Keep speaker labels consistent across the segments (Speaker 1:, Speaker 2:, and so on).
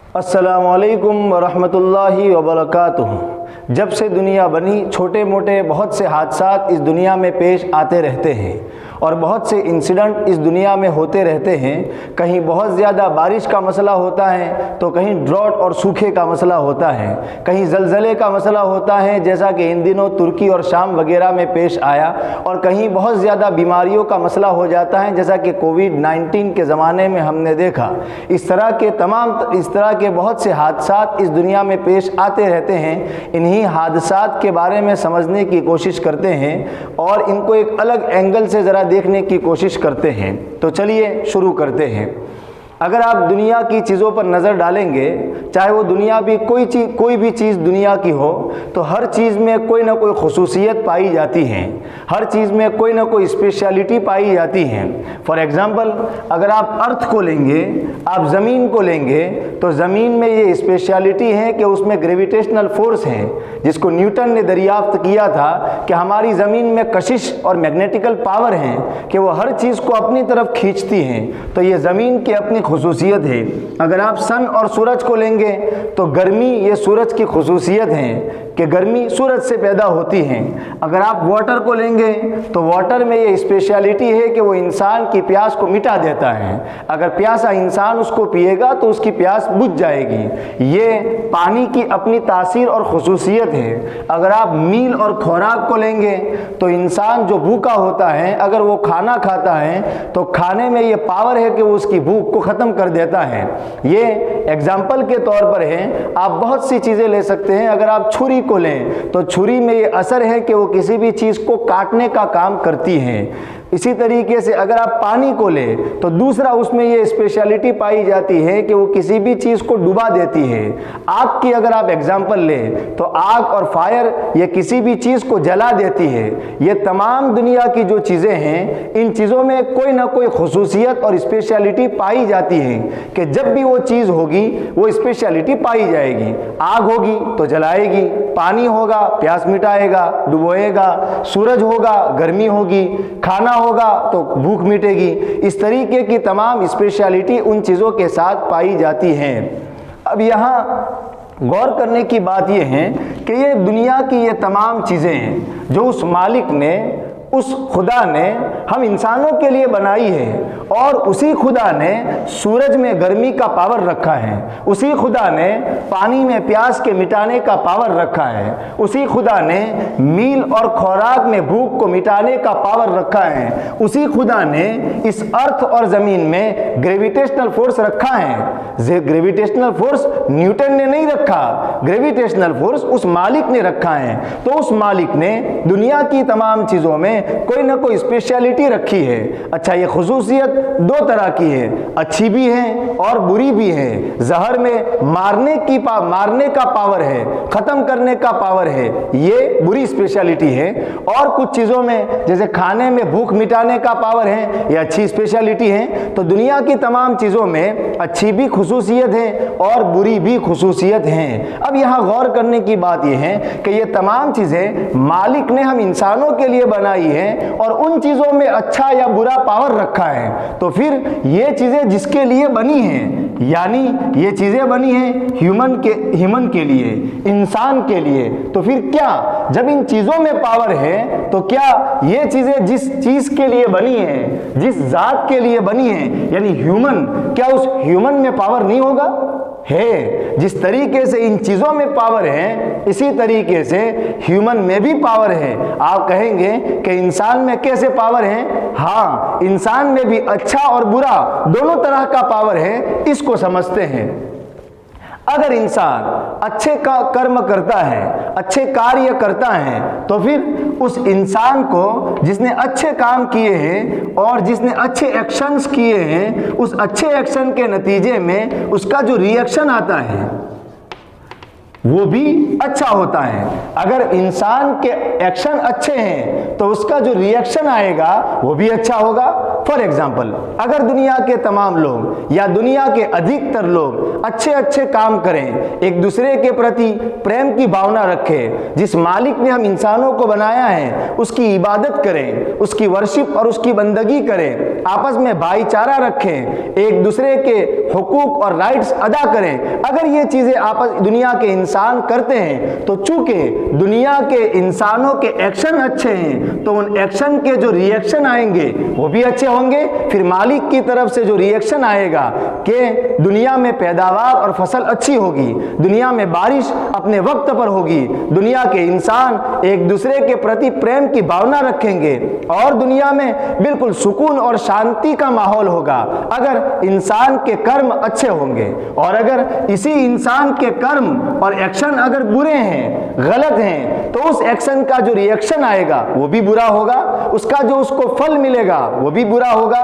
Speaker 1: अस्सलामुअलैकुम वरहमतुल्लाहि वबरकातुहू। जब से दुनिया बनी छोटे मोटे बहुत से हादसात इस दुनिया में पेश आते रहते हैं और बहुत से इंसिडेंट इस दुनिया में होते रहते हैं। कहीं बहुत ज़्यादा बारिश का मसला होता है तो कहीं ड्रॉट और सूखे का मसला होता है, कहीं ज़लज़ले का मसला होता है जैसा कि इन दिनों तुर्की और शाम वगैरह में पेश आया, और कहीं बहुत ज़्यादा बीमारियों का मसला हो जाता है जैसा कि कोविड-19 के ज़माने में हमने देखा। इस तरह के बहुत से हादसात इस दुनिया में पेश आते रहते हैं। इन्हीं हादसात के बारे में समझने की कोशिश करते हैं और इनको एक अलग एंगल से ज़रा देखने की कोशिश करते हैं। तो चलिए शुरू करते हैं। अगर आप दुनिया की चीज़ों पर नज़र डालेंगे, चाहे वो दुनिया भी कोई भी चीज़ दुनिया की हो, तो हर चीज़ में कोई ना कोई खसूसियत पाई जाती है, हर चीज़ में कोई ना कोई स्पेशलिटी पाई जाती है। फॉर एग्ज़ाम्पल, अगर आप अर्थ को लेंगे, आप ज़मीन को लेंगे, तो ज़मीन में ये स्पेशलिटी है कि उसमें ग्रेविटेशनल फोर्स है, जिसको न्यूटन ने दरियाफ्त किया था कि हमारी ज़मीन में कशिश और मैग्नेटिकल पावर है कि वो हर चीज़ को अपनी तरफ खींचती हैं। तो ये ज़मीन की अपनी खुसूसियत है। अगर आप सन और सूरज को लेंगे तो गर्मी ये सूरज की खुसूसियत है कि गर्मी सूरज से पैदा होती है। अगर आप वाटर को लेंगे तो वाटर में ये स्पेशलिटी है कि वो इंसान की प्यास को मिटा देता है। अगर प्यासा इंसान उसको पिएगा तो उसकी प्यास बुझ जाएगी। ये पानी की अपनी तासीर और खुसूसियत है। अगर आप मील और खुराक को लेंगे तो इंसान जो भूखा होता है, अगर वो खाना खाता है तो खाने में ये पावर है कि वो उसकी भूख को ख़त्म कर देता है। ये एग्जाम्पल के तौर पर है। आप बहुत सी चीज़ें ले सकते हैं। अगर आप छुरी को लें तो छुरी में ये असर है कि वो किसी भी चीज़ को काटने का काम करती है। इसी तरीके से अगर आप पानी को लें तो दूसरा उसमें ये स्पेशलिटी पाई जाती है कि वो किसी भी चीज़ को डुबा देती है। आग की अगर आप एग्जाम्पल लें तो आग और फायर ये किसी भी चीज़ को जला देती है। ये तमाम दुनिया की जो चीज़ें हैं, इन चीज़ों में कोई ना कोई खुसूसियत और स्पेशलिटी पाई जाती है कि जब भी वो चीज़ होगी वो स्पेशलिटी पाई जाएगी। आग होगी तो जलाएगी, पानी होगा प्यास मिटाएगा, डुबोएगा, सूरज होगा गर्मी होगी, खाना होगा तो भूख मिटेगी। इस तरीके की तमाम स्पेशलिटी उन चीज़ों के साथ पाई जाती हैं। अब यहाँ गौर करने की बात यह है कि ये दुनिया की ये तमाम चीज़ें हैं जो उस मालिक ने, उस खुदा ने हम इंसानों के लिए बनाई है, और उसी खुदा ने सूरज में गर्मी का पावर रखा है, उसी खुदा ने पानी में प्यास के मिटाने का पावर रखा है, उसी खुदा ने मील और खुराक में भूख को मिटाने का पावर रखा है, उसी खुदा ने इस अर्थ और ज़मीन में ग्रेविटेशनल फोर्स रखा है। ग्रेविटेशनल फोर्स न्यूटन ने नहीं रखा, ग्रेविटेशनल फोर्स उस मालिक ने रखा है। तो उस मालिक ने दुनिया की तमाम चीज़ों में कोई ना कोई स्पेशलिटी रखी है। अच्छा, ये खुसूसियत दो तरह की है, अच्छी भी है और बुरी भी है। जहर में मारने का पावर है, ख़त्म करने का पावर है, ये बुरी स्पेशलिटी है। और कुछ चीज़ों में जैसे खाने में भूख मिटाने का पावर है, ये अच्छी स्पेशलिटी है। तो दुनिया की तमाम चीज़ों में अच्छी भी खुसूसियत है और बुरी भी खुसूसियत है। अब यहाँ गौर करने की बात यह है कि ये तमाम चीज़ें मालिक ने हम इंसानों के लिए बनाई है और उन चीज़ों में अच्छा या बुरा पावर रखा है। तो फिर ये चीज़ें जिसके लिए बनी हैं, यानी ये चीज़ें बनी हैं ह्यूमन के लिए, इंसान के लिए, तो फिर क्या जब इन चीज़ों में पावर है तो क्या ये चीज़ें जिस चीज़ के लिए बनी हैं, जिस जात के लिए बनी हैं, यानी ह्यूमन, क्या उस ह्यूमन में पावर नहीं होगा? है। जिस तरीके से इन चीज़ों में पावर है, इसी तरीके से ह्यूमन में भी पावर है। आप कहेंगे कि इंसान में कैसे पावर है? हाँ, इंसान में भी अच्छा और बुरा दोनों तरह का पावर है। इसको समझते हैं। अगर इंसान अच्छे का कर्म करता है, अच्छे कार्य करता है, तो फिर उस इंसान को जिसने अच्छे काम किए हैं और जिसने अच्छे एक्शंस किए हैं, उस अच्छे एक्शन के नतीजे में उसका जो रिएक्शन आता है वो भी अच्छा होता है। अगर इंसान के एक्शन अच्छे हैं तो उसका जो रिएक्शन आएगा वो भी अच्छा होगा। फॉर एग्जाम्पल, अगर दुनिया के तमाम लोग या दुनिया के अधिकतर लोग अच्छे अच्छे काम करें, एक दूसरे के प्रति प्रेम की भावना रखें, जिस मालिक ने हम इंसानों को बनाया है उसकी इबादत करें, उसकी वर्शिप और उसकी बंदगी करें, आपस में भाईचारा रखें, एक दूसरे के हुकूक और राइट्स अदा करें, अगर ये चीज़ें आपस दुनिया के इंसान करते हैं तो चूंकि दुनिया के इंसानों के एक्शन अच्छे हैं तो उन एक्शन के जो रिएक्शन आएंगे वो भी अच्छे होंगे। फिर मालिक की तरफ से जो रिएक्शन आएगा कि दुनिया में पैदावार और फसल अच्छी होगी, दुनिया में बारिश अपने वक्त पर होगी, दुनिया के इंसान एक दूसरे के प्रति प्रेम की भावना रखेंगे और दुनिया में बिल्कुल सुकून और शांति का माहौल होगा अगर इंसान के कर्म अच्छे होंगे। और अगर इसी इंसान के कर्म और एक्शन अगर बुरे हैं, गलत हैं, तो उस एक्शन का जो रिएक्शन आएगा वो भी बुरा होगा, उसका जो उसको फल मिलेगा वो भी बुरा होगा।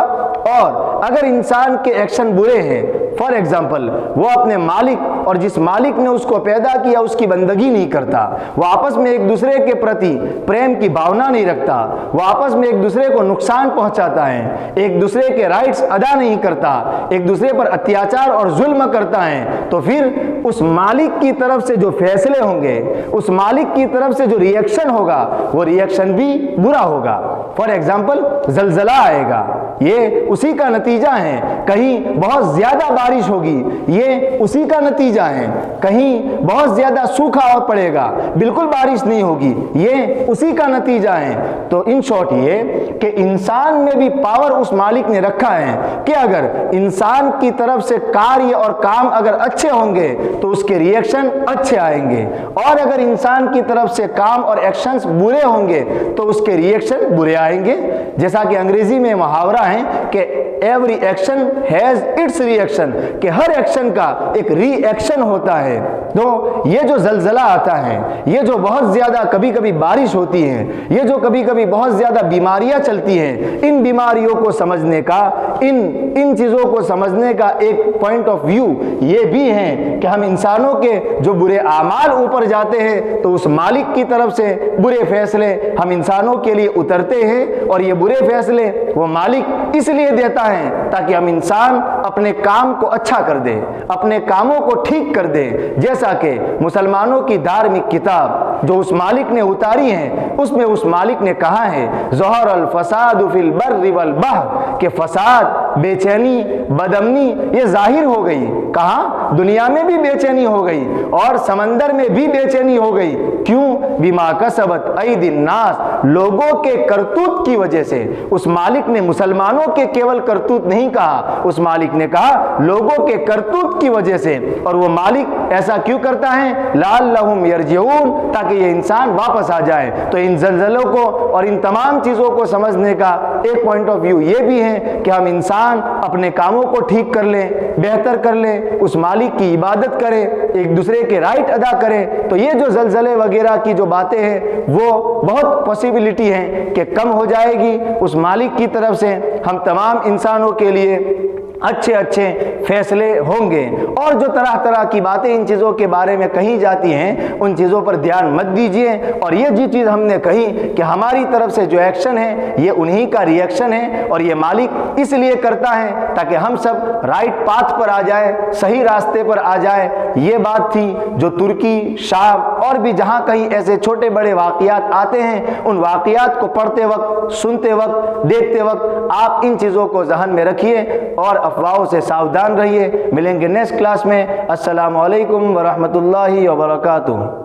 Speaker 1: और अगर इंसान के एक्शन बुरे हैं, फॉर एग्जाम्पल वो अपने मालिक और जिस मालिक ने उसको पैदा किया उसकी बंदगी नहीं करता, वो आपस में एक दूसरे के प्रति प्रेम की भावना नहीं रखता, वो आपस में एक दूसरे को नुकसान पहुंचाता है, एक दूसरे के राइट्स अदा नहीं करता, एक दूसरे पर अत्याचार और जुल्म करता है, तो फिर उस मालिक की तरफ से जो फैसले होंगे, उस मालिक की तरफ से जो रिएक्शन होगा वो रिएक्शन भी बुरा होगा। फॉर एग्जाम्पल जलजला आएगा, ये उसी का नतीजा है। कहीं बहुत ज्यादा बारिश होगी, ये उसी का नतीजा है। कहीं बहुत ज्यादा सूखा और पड़ेगा, बिल्कुल बारिश नहीं होगी, ये उसी का नतीजा है। तो इन शॉर्ट ये कि इंसान में भी पावर उस मालिक ने रखा है कि अगर इंसान की तरफ से कार्य और काम अगर अच्छे होंगे तो उसके रिएक्शन अच्छे आएंगे, और अगर इंसान की तरफ से काम और एक्शंस बुरे होंगे तो उसके रिएक्शन बुरे आएंगे। जैसा कि अंग्रेजी में मुहावरा है कि every action has its reaction, कि हर एक्शन का एक रिएक्शन होता है। तो ये जो जलजला आता है, ये जो बहुत ज्यादा कभी कभी बारिश होती है, ये जो कभी कभी बहुत ज्यादा बीमारियां चलती हैं, इन बीमारियों को समझने का, इन चीजों को समझने का एक पॉइंट ऑफ व्यू ये भी है कि हम इंसानों के जो बुरे आमाल ऊपर जाते हैं तो उस मालिक की तरफ से बुरे फैसले हम इंसानों के लिए उतरते हैं, और ये बुरे फैसले वो मालिक इसलिए देता है ताकि हम इंसान अपने काम को अच्छा कर दे, अपने कामों को ठीक कर दे। जैसा कि मुसलमानों की धार्मिक किताब जो उस मालिक ने उतारी है, उसमें उस मालिक ने कहा है ज़हर अल फसाद फिल बर्रि वल बहर, के फसाद, बेचैनी, बदअमनी ये जाहिर हो गई। कहाँ? दुनिया में भी बेचैनी हो गई और समंदर में भी बेचैनी हो गई। क्यों? बिमा कसबत ऐदिन नास, लोगों के करतूत की वजह से। उस मालिक ने मुसलमानों के केवल करतूत नहीं कहा, उस मालिक ने कहा लोगों के करतूत की वजह से। और वो मालिक ऐसा क्यों करता है? लअल्लहुम यरजिऊन, ताकि ये इंसान वापस आ जाए। तो इन जलजलों को और इन तमाम चीज़ों को समझने का एक पॉइंट ऑफ व्यू ये भी है कि हम इंसान अपने कामों को ठीक कर लें, बेहतर कर लें, उस मालिक की इबादत करें, एक दूसरे के राइट अदा करें। तो ये जो जलजले वगैरह की जो बातें हैं वो बहुत पॉसिबिलिटी है कि कम हो जाएगी। उस मालिक की तरफ से हम तमाम इंसानों के लिए अच्छे अच्छे फैसले होंगे। और जो तरह तरह की बातें इन चीज़ों के बारे में कही जाती हैं उन चीज़ों पर ध्यान मत दीजिए। और ये जी चीज़ हमने कही कि हमारी तरफ से जो एक्शन है ये उन्हीं का रिएक्शन है, और ये मालिक इसलिए करता है ताकि हम सब राइट पाथ पर आ जाए, सही रास्ते पर आ जाए। ये बात थी जो तुर्की, शाम और भी जहाँ कहीं ऐसे छोटे बड़े वाक़ियात आते हैं, उन वाक़ियात को पढ़ते वक्त, सुनते वक्त, देखते वक्त आप इन चीज़ों को ज़हन में रखिए और अफवाहों से सावधान रहिए। मिलेंगे नेक्स्ट क्लास में। अस्सलामु अलैकुम व रहमतुल्लाहि व बरकातुहू।